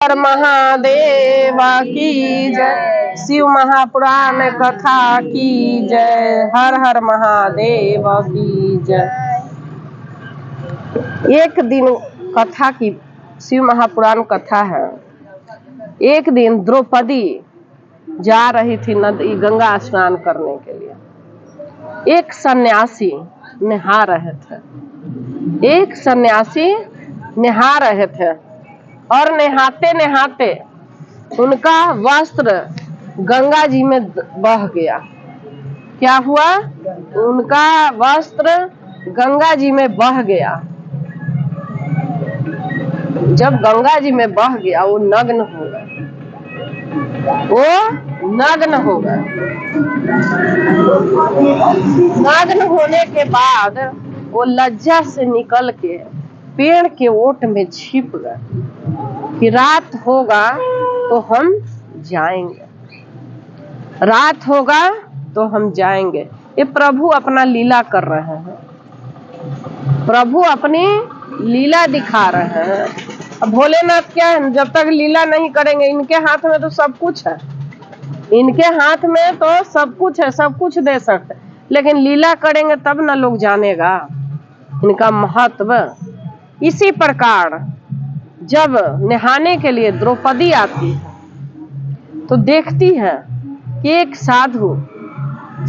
हर महादेव की जय। शिव महापुराण कथा की जय। हर हर महादेव की जय। एक दिन कथा की, शिव महापुराण कथा है। एक दिन द्रौपदी जा रही थी नदी गंगा स्नान करने के लिए। एक सन्यासी नहा रहे थे। एक सन्यासी नहा रहे थे और नहाते नहाते उनका वस्त्र गंगा जी में बह गया। क्या हुआ? उनका वस्त्र गंगा जी में बह गया। जब गंगा जी में बह गया वो नग्न हो गए। वो नग्न हो गए। नग्न होने के बाद वो लज्जा से निकल के पेड़ के ओट में छिप गए कि रात होगा तो हम जाएंगे, रात होगा तो हम जाएंगे। ये प्रभु अपना लीला कर रहे हैं। प्रभु अपनी लीला दिखा रहे हैं। अब भोलेनाथ क्या है, जब तक लीला नहीं करेंगे, इनके हाथ में तो सब कुछ है। इनके हाथ में तो सब कुछ है, सब कुछ दे सकते, लेकिन लीला करेंगे तब ना लोग जानेगा इनका महत्व। इसी प्रकार जब नहाने के लिए द्रौपदी आती है तो देखती है कि एक साधु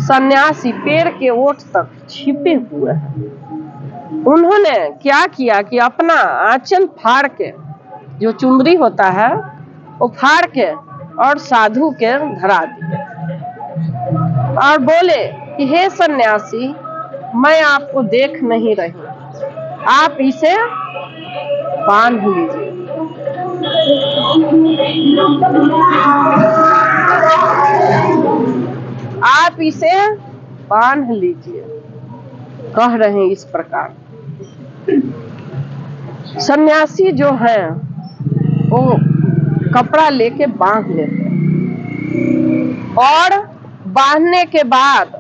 सन्यासी पेड़ के ओट तक छिपे हुए हैं। उन्होंने क्या किया कि अपना आंचल फाड़ के, जो चुनरी होता है वो फाड़ के और साधु के धरा दिए और बोले कि हे सन्यासी, मैं आपको देख नहीं रही, आप इसे बांध लीजिए। आप इसे बांध लीजिए, कह रहे हैं इस प्रकार। सन्यासी जो है वो कपड़ा लेके बांध लेते और बांधने के बाद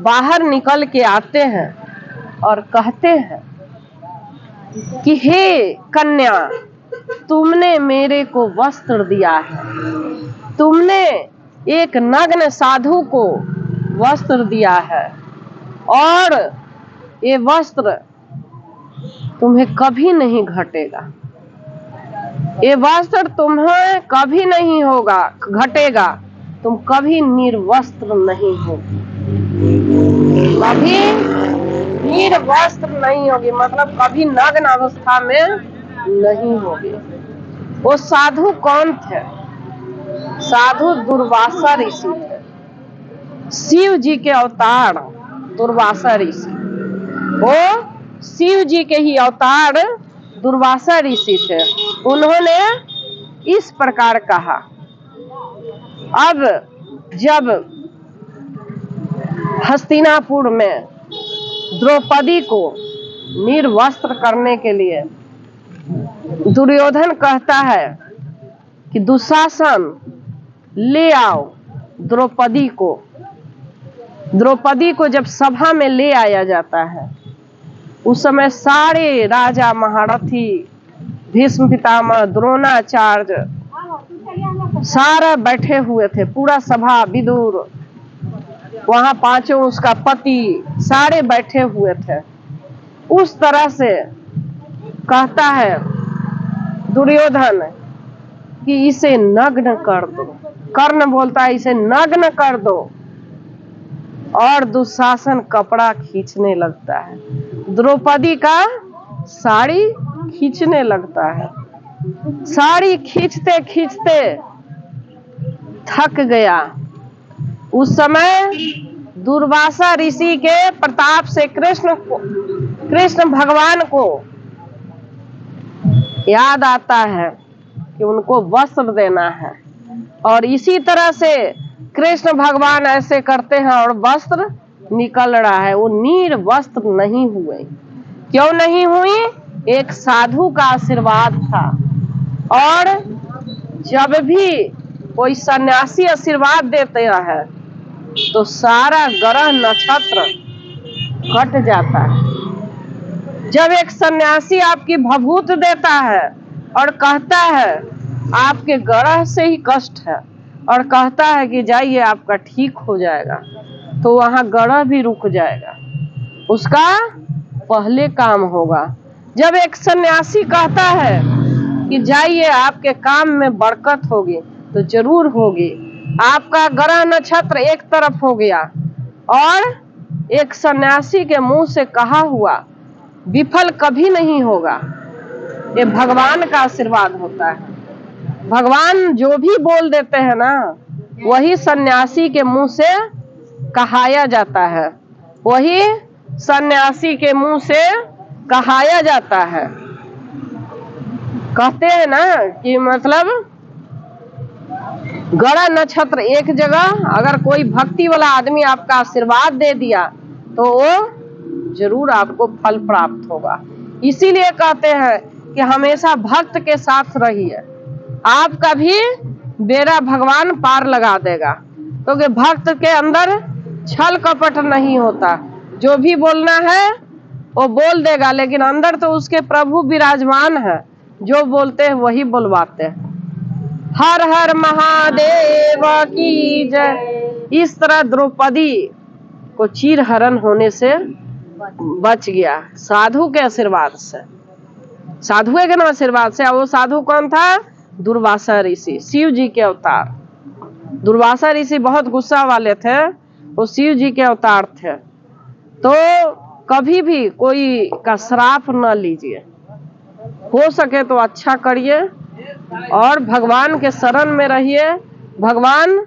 बाहर निकल के आते हैं और कहते हैं कि हे कन्या, तुमने मेरे को वस्त्र दिया है, तुमने एक नग्न साधु को वस्त्र दिया है और ये वस्त्र तुम्हें कभी नहीं घटेगा। ये वस्त्र तुम्हें कभी नहीं होगा घटेगा। तुम कभी निर्वस्त्र नहीं होगी, कभी निर्वस्त्र नहीं होगी, मतलब कभी नग्न अवस्था में नहीं होगी। वो साधु कौन थे? साधु दुर्वासा ऋषि थे। शिव जी के अवतार दुर्वासा ऋषि, वो शिव जी के ही अवतार दुर्वासा ऋषि थे। उन्होंने इस प्रकार कहा। अब जब हस्तिनापुर में द्रौपदी को निर्वस्त्र करने के लिए दुर्योधन कहता है कि दुशासन ले आओ द्रौपदी को। द्रौपदी को जब सभा में ले आया जाता है, उस समय सारे राजा महारथी, भीष्म पितामह, द्रोणाचार्य सारा बैठे हुए थे। पूरा सभा, विदुर, वहां पांचों उसका पति, सारे बैठे हुए थे। उस तरह से कहता है दुर्योधन कि इसे नग्न कर दो। कर्ण बोलता है इसे नग्न कर दो, और दुशासन कपड़ा खींचने लगता है, द्रौपदी का साड़ी खींचने लगता है। साड़ी खींचते खींचते थक गया। उस समय दुर्वासा ऋषि के प्रताप से कृष्ण भगवान को याद आता है कि उनको वस्त्र देना है, और इसी तरह से कृष्ण भगवान ऐसे करते हैं और वस्त्र निकल रहा है। वो निर्वस्त्र नहीं हुए। क्यों नहीं हुई? एक साधु का आशीर्वाद था। और जब भी कोई सन्यासी आशीर्वाद देते हैं तो सारा ग्रह नक्षत्र कट जाता है। जब एक सन्यासी आपकी भभूत देता है और कहता है आपके ग्रह से ही कष्ट है और कहता है कि जाइए आपका ठीक हो जाएगा, तो वहां ग्रह भी रुक जाएगा, उसका पहले काम होगा। जब एक सन्यासी कहता है कि जाइए आपके काम में बरकत होगी, तो जरूर होगी। आपका ग्रह नक्षत्र एक तरफ हो गया और एक सन्यासी के मुंह से कहा हुआ विफल कभी नहीं होगा। ये भगवान का आशीर्वाद होता है। भगवान जो भी बोल देते हैं ना, वही सन्यासी के मुंह से कहाया जाता है, वही सन्यासी के मुंह से कहाया जाता है। कहते हैं ना कि मतलब ग्रह नक्षत्र एक जगह, अगर कोई भक्ति वाला आदमी आपका आशीर्वाद दे दिया तो वो जरूर आपको फल प्राप्त होगा। इसीलिए कहते हैं कि हमेशा भक्त के साथ रहिए, आपका भी बेड़ा भगवान पार लगा देगा, क्योंकि भक्त के अंदर छल कपट नहीं होता। जो भी बोलना है वो बोल देगा, लेकिन अंदर तो उसके प्रभु विराजमान है, जो बोलते हैं वही बुलवाते हैं। हर हर महादेव की जय। इस तरह द्रौपदी को चीरहरण होने से बच गया साधु के आशीर्वाद से, साधु के ना आशीर्वाद से। वो साधु कौन था? दुर्वासा ऋषि, शिव जी के अवतार। दुर्वासा ऋषि बहुत गुस्सा वाले थे, वो शिव जी के अवतार थे। तो कभी भी कोई का श्राप न लीजिए, हो सके तो अच्छा करिए और भगवान के शरण में रहिए। भगवान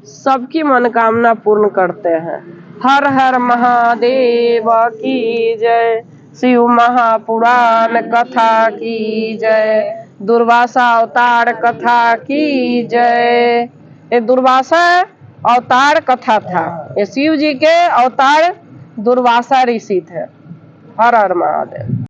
सबकी मनोकामना पूर्ण करते हैं। हर हर महादेव की जय। शिव महापुराण कथा की जय। दुर्वासा अवतार कथा की जय। ये दुर्वासा अवतार कथा था, ये शिव जी के अवतार दुर्वासा ऋषि थे। हर हर महादेव।